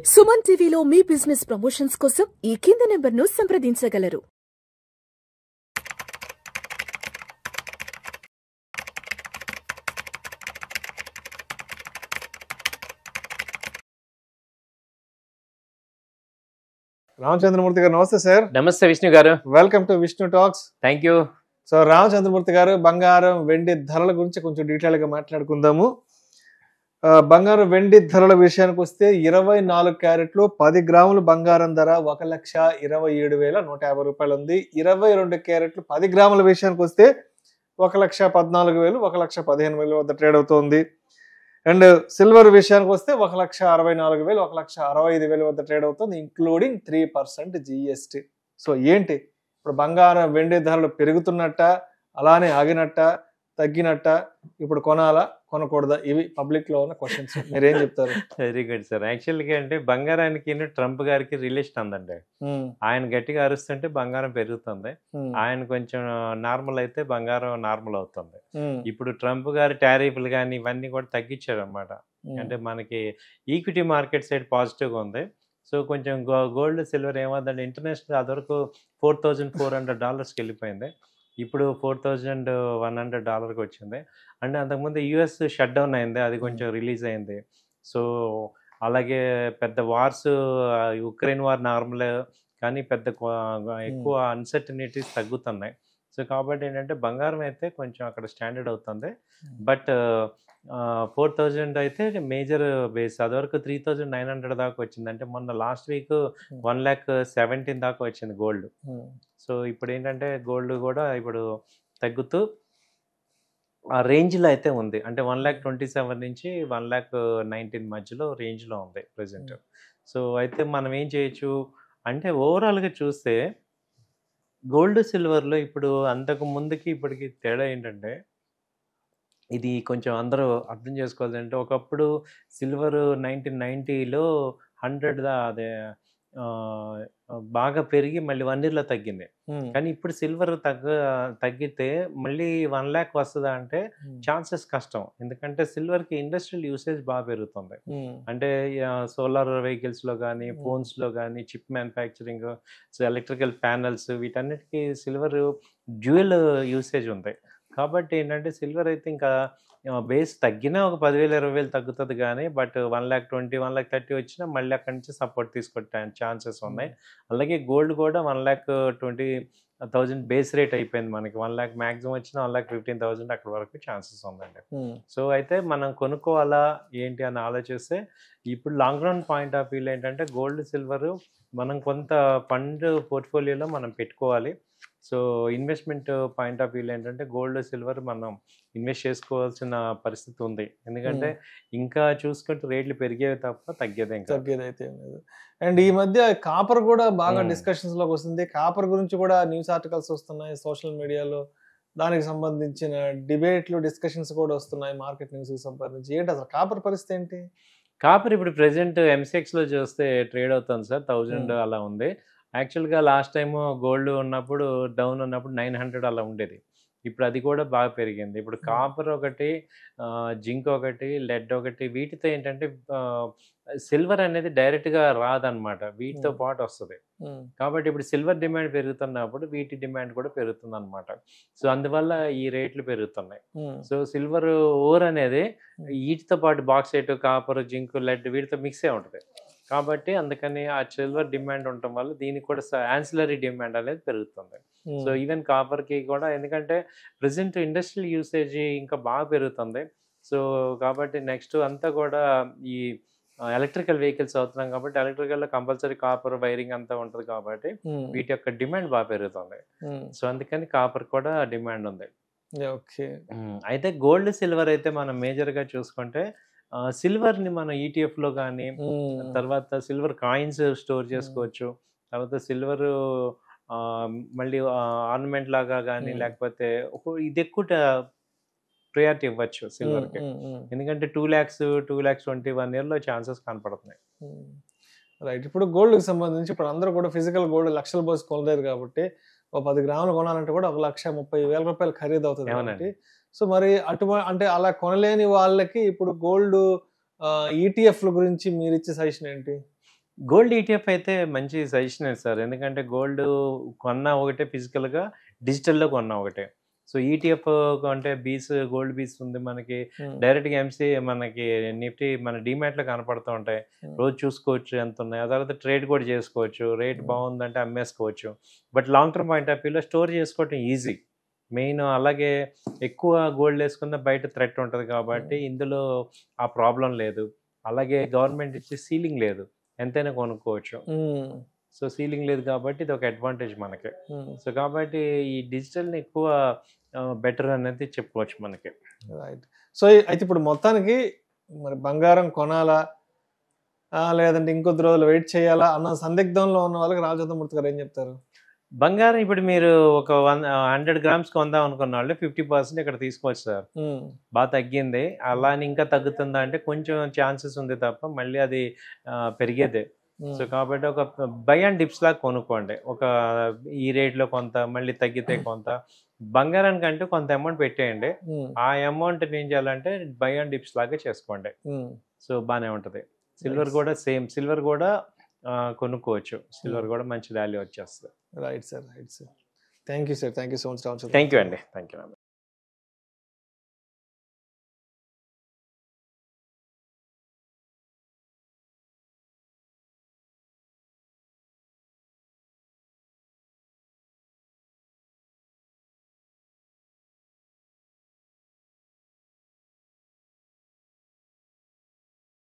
సుమన్ టీవీలో మీ business promotions కోసం ఈ కింది నెంబర్ను సంప్రదించగలరు. రామచంద్రమూర్తి గారు నమస్తే సార్. నమస్తే విష్ణు గారు. Welcome to Vishnu talks. Thank you. So Ramachandramurthy గారు, బంగారం వెండి ధరల గురించి కొంచెం డీటెయిల్ గా మాట్లాడుకుందాము. బంగారం వెండి ధరల విషయానికి వస్తే 24 క్యారెట్లు 10 గ్రాములు బంగారం ధర 1,27,150 రూపాయలు ఉంది. 22 క్యారెట్లు 10 గ్రాముల విషయానికి వస్తే 1,14,000 1,15,000 వద్ద ట్రేడ్ అవుతుంది. అండ్ సిల్వర్ విషయానికి వస్తే 1,64,000 1,65,000 వద్ద ట్రేడ్ అవుతుంది, ఇంక్లూడింగ్ 3% GST. సో ఏంటి ఇప్పుడు బంగారం వెండి ధరలు పెరుగుతున్నట్ట, అలానే ఆగినట్ట, తగ్గినట్ట, ఇప్పుడు కొనాలా కొనకూడదా? ఇవి పబ్లిక్ లో ఉన్న క్వశ్చన్స్. మీరేం చెప్తారు? Very good sir. యాక్చువల్గా అంటే బంగారానికి ట్రంప్ గారికి రిలేషన్ ఉందండి. ఆయన గట్టిగా అరుస్తుంటే బంగారం పెరుగుతుంది, ఆయన కొంచెం నార్మల్ అయితే బంగారం నార్మల్ అవుతుంది. ఇప్పుడు ట్రంప్ గారి టారిఫ్లు కానీ ఇవన్నీ కూడా తగ్గించారు అనమాట. అంటే మనకి ఈక్విటీ మార్కెట్ సైడ్ పాజిటివ్గా ఉంది. సో కొంచెం గోల్డ్ సిల్వర్ ఏమవుతుందంటే ఇంటర్నేషనల్ అదివరకు $4,400కి వెళ్ళిపోయింది, ఇప్పుడు $4,100కి వచ్చింది. అంటే అంతకుముందు యుఎస్ షట్ డౌన్ అయింది, అది కొంచెం రిలీజ్ అయింది. సో అలాగే పెద్ద వార్స్, ఉక్రెయిన్ వార్ నార్మల్, కానీ పెద్ద ఎక్కువ అన్సర్టనిటీస్ తగ్గుతున్నాయి. సో కాబట్టి ఏంటంటే బంగారం అయితే కొంచెం అక్కడ స్టాండర్డ్ అవుతుంది. బట్ 4,000 అయితే మేజర్ బేస్. అదివరకు 3,900 దాకా వచ్చింది. అంటే మొన్న లాస్ట్ వీక్ 1,17,000 దాకా వచ్చింది గోల్డ్. సో ఇప్పుడు ఏంటంటే గోల్డ్ కూడా ఇప్పుడు తగ్గుతూ ఆ రేంజ్లో అయితే ఉంది. అంటే 1,27,000 నుంచి 1,19,000 మధ్యలో రేంజ్లో ఉంది ప్రజెంట్. సో అయితే మనం ఏం చేయొచ్చు అంటే ఓవరాల్గా చూస్తే గోల్డ్ సిల్వర్లో ఇప్పుడు అంతకు ముందుకి ఇప్పటికి తేడా ఏంటంటే, ఇది కొంచెం అందరూ అర్థం చేసుకోవాలంటే ఒకప్పుడు సిల్వర్ 1990లో 100 అదే బాగా పెరిగి మళ్ళీ 1 yearలో తగ్గింది. కానీ ఇప్పుడు సిల్వర్ తగ్గితే మళ్ళీ 1 lakh వస్తుందా అంటే ఛాన్సెస్ కష్టం. ఎందుకంటే సిల్వర్కి ఇండస్ట్రియల్ యూసేజ్ బాగా పెరుగుతుంది. అంటే సోలార్ వెహికల్స్లో కానీ, ఫోన్స్లో కానీ, chip manufacturing, so electrical panels, వీటన్నిటికీ సిల్వర్ డ్యూయల్ యూసేజ్ ఉంది. కాబట్టి ఏంటంటే సిల్వర్ అయితే ఇంకా బేస్ తగ్గినా ఒక 10,000 20,000 తగ్గుతుంది కానీ, బట్ 1,20,000 1,30,000 వచ్చినా మళ్ళీ అక్కడి నుంచి సపోర్ట్ తీసుకొట్టే ఛాన్సెస్ ఉన్నాయి. అలాగే గోల్డ్ కూడా 1,20,000 బేస్ రేట్ అయిపోయింది మనకి. 1 lakh మ్యాక్సిమం వచ్చినా 1,15,000 అక్కడి వరకు ఛాన్సెస్ ఉందండి. సో అయితే మనం కొనుక్కోవాలా ఏంటి అని ఆలోచిస్తే ఇప్పుడు లాంగ్ రన్ పాయింట్ ఆఫ్ వ్యూలో ఏంటంటే గోల్డ్ సిల్వర్ మనం కొంత ఫండ్ పోర్ట్ఫోలియోలో మనం పెట్టుకోవాలి. సో ఇన్వెస్ట్మెంట్ పాయింట్ ఆఫ్ వ్యూలో ఏంటంటే గోల్డ్ సిల్వర్ మనం ఇన్వెస్ట్ చేసుకోవాల్సిన పరిస్థితి ఉంది. ఎందుకంటే ఇంకా చూసుకుంటే రేట్లు పెరిగేవి తప్ప తగ్గేదైతే లేదు. అండ్ ఈ మధ్య కాపర్ కూడా బాగా డిస్కషన్స్ లోకి వస్తుంది. కాపర్ గురించి కూడా న్యూస్ ఆర్టికల్స్ వస్తున్నాయి సోషల్ మీడియాలో. దానికి సంబంధించిన డిబేట్లు, డిస్కషన్స్ కూడా వస్తున్నాయి మార్కెట్ న్యూస్ కి సంబంధించి. ఏంటి అసలు కాపర్ పరిస్థితి ఏంటి? కాపర్ ఇప్పుడు ప్రెసెంట్ MCXలో చూస్తే ట్రేడ్ అవుతుంది సార్, 1000 అలా ఉంది. యాక్చువల్గా లాస్ట్ టైము గోల్డ్ ఉన్నప్పుడు డౌన్ ఉన్నప్పుడు 900 అలా ఉండేది. ఇప్పుడు అది కూడా బాగా పెరిగింది. ఇప్పుడు కాపర్ ఒకటి, జింక్ ఒకటి, లెడ్ ఒకటి, వీటితో ఏంటంటే సిల్వర్ అనేది డైరెక్ట్గా రాదనమాట, వీటితో పాటు వస్తుంది. కాబట్టి ఇప్పుడు సిల్వర్ డిమాండ్ పెరుగుతున్నప్పుడు వీటి డిమాండ్ కూడా పెరుగుతుంది అనమాట. సో అందువల్ల ఈ రేట్లు పెరుగుతున్నాయి. సో సిల్వర్ ఓర్ అనేది వీటితో పాటు బాక్సైట్, కాపర్, జింక్, లెడ్ వీటితో మిక్స్ అయి ఉంటుంది. కాబట్టి అందుకని ఆ సిల్వర్ డిమాండ్ ఉండటం వల్ల దీనికి కూడా యాన్సిలరీ డిమాండ్ అనేది పెరుగుతుంది. సో ఈవెన్ కాపర్కి కూడా, ఎందుకంటే ప్రజెంట్ ఇండస్ట్రియల్ యూసేజ్ ఇంకా బాగా పెరుగుతుంది. సో కాబట్టి నెక్స్ట్ అంతా కూడా ఈ ఎలక్ట్రికల్ వెహికల్స్ అవుతున్నాం కాబట్టి ఎలక్ట్రికల్లో కంపల్సరీ కాపర్ వైరింగ్ అంతా ఉంటుంది కాబట్టి వీటి యొక్క డిమాండ్ బాగా పెరుగుతుంది. సో అందుకని కాపర్ కూడా డిమాండ్ ఉంది. ఓకే. అయితే గోల్డ్ సిల్వర్ అయితే మనం మేజర్గా చూసుకుంటే సిల్వర్ని మనం ETFలో కానీ, తర్వాత సిల్వర్ కాయిన్స్ స్టోర్ చేసుకోవచ్చు, తర్వాత సిల్వర్ మళ్ళీ ఆర్నమెంట్ లాగా కానీ, లేకపోతే ఇది ఎక్కువ ప్రయారిటీ ఇవ్వచ్చు సిల్వర్కి. ఎందుకంటే 2 lakhs 2,20,000 1 yearలో ఛాన్సెస్ కనపడుతున్నాయి. రైట్. ఇప్పుడు గోల్డ్కి సంబంధించి ఇప్పుడు అందరూ కూడా ఫిజికల్ గోల్డ్ లక్షలు పోసి కొనలేదు కాబట్టి, ఓ 10 గ్రాములు కొనాలంటే కూడా 1,30,000 రూపాయలు ఖరీదు అవుతుంది కాబట్టి, సో మరి అంటే అలా కొనలేని వాళ్ళకి ఇప్పుడు గోల్డ్ ETFల గురించి మీరు ఇచ్చే సజెషన్ ఏంటి? గోల్డ్ ఈటీఎఫ్ అయితే మంచి సజెషన్ సార్. ఎందుకంటే గోల్డ్ కొన్నా ఒకటే ఫిజికల్‌గా, డిజిటల్‌లో కొన్నా ఒకటే. సో ఈటీఎఫ్ అంటే గోల్డ్ బీస్ ఉంది మనకి. డైరెక్ట్‌గా మనకి నిఫ్టీ మన డీమ్యాట్‌లో కనపడుతూ ఉంటాయి. రోజు చూసుకోవచ్చు ఎంతున్నాయి. ఆ తర్వాత ట్రేడ్ కూడా చేసుకోవచ్చు. రేట్ బాగుందంటే అమ్మేసుకోవచ్చు. But long term point of వ్యూలో స్టోర్ చేసుకోవటం ఈజీ. మెయిన్ అలాగే ఎక్కువ గోల్డ్ వేసుకున్న బయట థ్రెట్ ఉంటది కాబట్టి ఇందులో ఆ ప్రాబ్లమ్ లేదు. అలాగే గవర్నమెంట్ ఇచ్చే సీలింగ్ లేదు. ఎంతైనా కొనుక్కోవచ్చు. సో సీలింగ్ లేదు కాబట్టి ఇది ఒక అడ్వాంటేజ్ మనకి. సో కాబట్టి ఈ డిజిటల్‌ని ఎక్కువ బెటర్ అనేది చెప్పుకోవచ్చు మనకి. రైట్. సో అయితే ఇప్పుడు మొత్తానికి మరి బంగారం కొనాలా? లేదంటే ఇంకొద్ది రోజులు వెయిట్ చేయాలా అన్న సందిగ్ధంలో ఉన్న వాళ్ళకి రామచంద్రమూర్తి గారు ఏం చెప్తారు? బంగారం ఇప్పుడు మీరు ఒక 100 గ్రామ్స్ కొందాం అనుకున్న వాళ్ళు 50% ఇక్కడ తీసుకోవచ్చు సార్. బాగా తగ్గింది. అలా అని ఇంకా తగ్గుతుందా అంటే కొంచెం ఛాన్సెస్ ఉంది తప్ప మళ్ళీ అది పెరిగేదే. సో కాబట్టి ఒక బై అండ్ డిప్స్ లాగా కొనుక్కోండి. ఒక ఈ రేట్లో కొంత, మళ్ళీ తగ్గితే కొంత. బంగారానికంటే కొంత అమౌంట్ పెట్టేయండి. ఆ అమౌంట్ ఏం చేయాలంటే బై అండ్ డిప్స్ లాగా చేసుకోండి. సో బాగానే ఉంటుంది. సిల్వర్ కూడా సేమ్. సిల్వర్ కూడా కొనుక్కోవచ్చు. సిల్వర్ కూడా మంచి వాల్యూ వచ్చేస్తుంది. Right sir. Thank you sir. Thank you so much. Thank you అండి. Thank you.